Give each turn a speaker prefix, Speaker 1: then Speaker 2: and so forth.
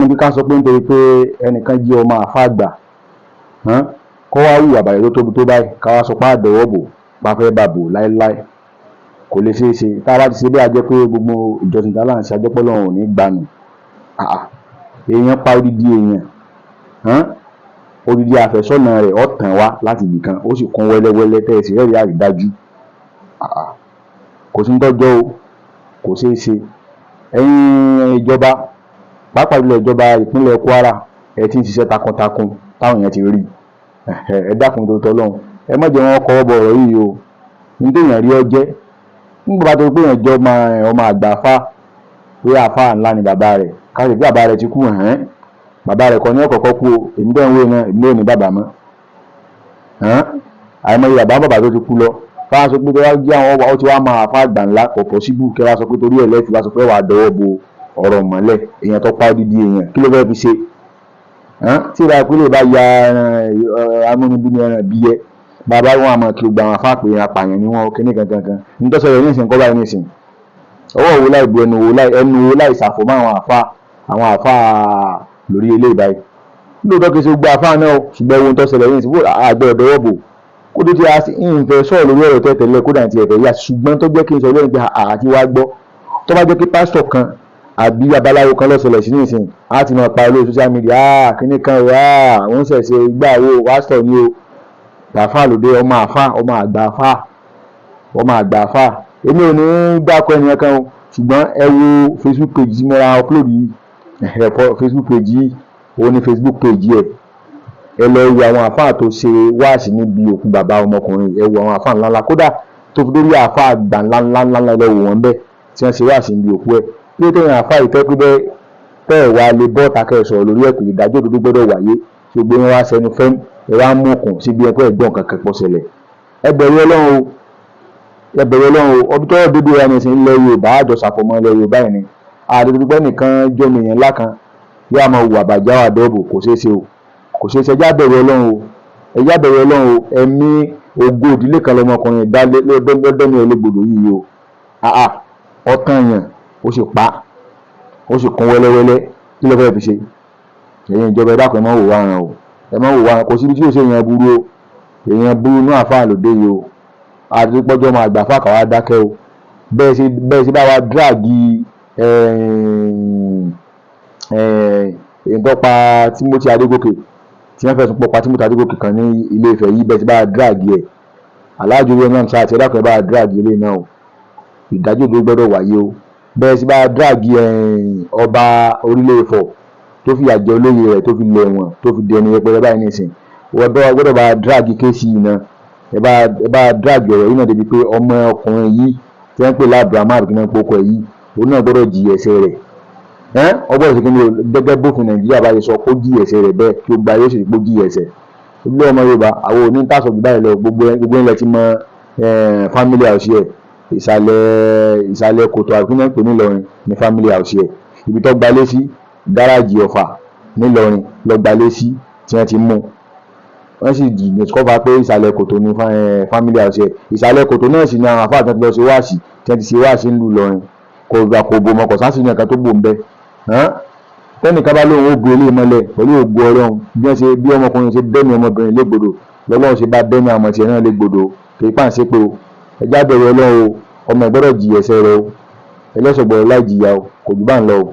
Speaker 1: níbi ká sọ pé nítorí pé ẹnìkan jí ọmọ àfa àgbà kó wá hùwà bàjẹ́ tó tóbi tó báyìí ká wá sọ pé àdọ̀wọ́ bò bá fẹ́ bà bò láéláé kò lè ṣeé ṣe. Tá a bá ti ṣe bí a jẹ́ pé gbogbo ìjọsìn tá a láǹṣe ajẹ́pọ̀ lọ́run ò ní gbanù. Èèyàn pa odidi èèyàn odidi àfẹ́sọ́nà rẹ̀ ọ̀tàn wá láti ibì kan ó sì kún wẹ́lẹ́wẹ́lẹ́ tẹ́ ẹ sì rẹ́rìí àrídájú. Kò sí ń tọ́jọ́ o, kò ṣeé ṣe. Ẹ̀yin ìjọba pàápàá jùlọ ìjọba ìpínlẹ̀ Kwara ẹ ti ń ṣiṣẹ́ takuntakun táwọn èèyàn ti rí. Ẹ dákun tó tọ́lọ́run ẹ má jẹ́ wọn kọ́wọ́ bọ ọ̀rọ̀ yìí o. Ní téèyàn rí ọ jẹ́ nígbà bá tó pé èèyàn jọ ọmọ àgbà àfà pé àfà ńlá ni bàbá rẹ̀ ká sì pé bàbá rẹ̀ ti kú bàbá rẹ̀ kọ́ ní ọ̀kọ̀ọ̀kọ́ kú o èmi bẹ́ẹ̀ ń wé náà èmi ò ní bàbá mọ́. Àìmọye bàbá tó ti kú lọ ká sọ pé wá jẹ́ àwọn ó ti wá máa àfà àgbà ńlá kò possible kí wá sọ pé torí ẹ̀ lẹ́ẹ̀tì wá sọ pé wàá dọwọ́ bo ọ̀rọ̀ mọ́lẹ̀ èèyàn tó pa odidi èèyàn kí ló fẹ́ fi ṣe. Tí ìlà ìpínlẹ̀ bá ya amúnibí ni ẹran ìbíyẹ bàbá wọn àmọ́ kí o gba àwọn afá pé apààyàn ni wọn kíní kankan nítorí sọ̀rọ̀ ní ìsìn kọ́ báyìí ní ìsìn ọwọ́ wo láì bu ẹnu wo láì ṣàfọ̀mọ́ àwọn àfá lórí eléyìí báyìí. Lóòótọ́ kì í ṣe gbogbo àfá náà ṣùgbọ́n ohun tó ṣẹlẹ̀ ní ìsìn àgbẹ̀ ọ̀dọ́wọ́ bò kó tó ti ìfẹ́ sọ̀rọ̀ lórí ọ̀rọ̀ tẹ́tẹ̀lẹ̀ kódà ti ẹ̀fẹ̀ yà ṣùgbọ́n tó jẹ́ kí n sọ lẹ́yìn pé àti wá gbọ́ tó bá jẹ́ pé pásítọ̀ kan àbí babaláwo kan lọ́sọ̀lẹ̀ sí ní ìsìn á ti máa pa olóò social media kíní kan wọ́n ṣẹ̀ṣẹ̀ gbà wo pásítọ̀ ni o àfà lòdì ọmọ àgbà àfà èmi ò ní dákọ ẹnìyàn kan o ṣùgbọ́n ẹ wo Facebook page tí mo ra upload yìí Facebook page yìí òun ni Facebook page ẹ lọ wo àwọn àfà tó ṣe wáàsí níbi òkú bàbá ọmọkùnrin ẹ wo àwọn àfà ńláńlá kódà tó fi lórí àfà àgbà ńláńlá lọ wò wọ́n bẹ́ẹ̀ tí wọ́n ṣe wáàsí níbi òkú ẹ bí ó tẹ̀yìn àfà ìfẹ́ pé bẹ́ẹ̀ wá lè bọ́ takẹ́ sọ̀rọ̀ lórí ẹ̀kọ́ ìdájọ́ òdodo gbọ́dọ̀ wáyé tí gbogbo wọn wá sẹnu fẹ́m ẹ wá mú òkun síbi ẹ̀kọ́ ẹ̀gbọ́n kankan pọ̀ ṣẹlẹ̀ ẹ bẹ̀rù Ọlọ́run o ọdún tó dúdú ra nìsín ilẹ̀ Yorùbá àjọ ṣàfọ̀mọ́ ilẹ̀ Yorùbá yìí ni àdúgbò nìkan jọmọ èèyàn ńlá kan yóò máa wù àbàjá àdọ́bò kò ṣeé ṣe o kò ṣeé ṣe ẹjá bẹ̀rù Ọlọ́run o ẹ̀mí ògo ìdílé kan lọmọkùnrin lọ́dọ́ni ẹlẹ́gbọ̀dọ̀ yìí o ọ̀tàn yàn ó sì pa ó sì kún wẹ́lẹ́wẹ́lẹ́ kí ló fẹ́ fi ṣe ẹ̀yin ìjọba ẹ̀dá kan ẹ má wò wárán o ẹ má wò wárán kò síbi tí yóò ṣe èèyàn burú o èèyàn burú inú àfáà lòdì yìí o àdúgbòjọ́ máa gbà fáà káwá dákẹ́ o bẹ́ẹ̀ sí bá wa dráàgì ìtọ́pa Timothy Adégòkè tí wọ́n fẹ̀sùn pọ̀pá Timothy Adégòkè kan ní Ilé Ifẹ̀ yìí bẹ́ẹ̀ sí bá wa dráàgì ẹ̀ aláàjò orí náà ṣáà tí ẹ̀dá kan bá wa dráàgì ilé náà o ìdájọ́ òdodo gbọ́dọ̀ wáyé o bẹ́ẹ̀ sí bá wa dráàgì ọba Orílẹ̀ Ifọ̀ tó fi àjẹ olóyè rẹ̀ tó fi lẹ̀ wọ̀n tó fi dẹni ẹgbẹ̀rẹ̀ báyìí nìsín gbọ́dọ̀ bá dráàgì kéèsì yìí náà ẹ bá dráàgì ọ̀rọ̀ yìí náà débi pé ọmọ ọkùnrin yìí tí wọ́n ń pè lábùrámà àbíkí náà pokọ̀ yìí òun náà gbọ́dọ̀ jí ẹsẹ̀ rẹ̀ ọgbọ́dọ̀ sí kí ni gẹ́gẹ́ bófin Nàìjíríà bá ṣe sọ kó jí ẹsẹ̀ rẹ̀ bẹ́ẹ̀ kí ó gba yóò sì kó jí ẹsẹ̀ ilé ọmọ Yorùbá àwọn òní tàṣọ jù báyìí lọ gbogbo ilẹ̀ ti mọ family house ẹ̀ ìsàlẹ̀ kòtò àbíkí náà pè nílọrin ní family house ẹ̀ ibi tó gbalé sí gáràjì Ọ̀fà nílọrin lọ gbalé sí tí wọ́n ti mú wọ́n sì discover pé ìsàlẹ̀ kòtò ní family house ẹ̀ ìsàlẹ̀ kòtò náà sì ni àwọn àfáà tó ti lọ ṣe wáàsí tí wọ́n ti ṣe wáàsí ńlú Ìlọrin kò gbà kò bò mọ́ kò sáà sí ní ẹ̀ka tó bò ń bẹ́ tẹ́nìkan bá lóun ó bu ilé mọ́lẹ̀ pẹ̀lú ògo Ọlọ́run bí ọmọkùnrin ṣe dẹ́nu ọmọbìnrin légbodò lọ́lọ́run ṣe bá dẹ́nu àwọn tiẹ̀ náà légbodò kì í pàǹsẹ́ pé o ẹjá bẹ̀rẹ̀ Ọlọ́run o ọmọ ìgbọ́dọ̀ jì ẹsẹ̀ rẹ o ẹlẹ́sọ̀ gbọ́dọ̀ láì jìyà o kò jù bá ń lọ o.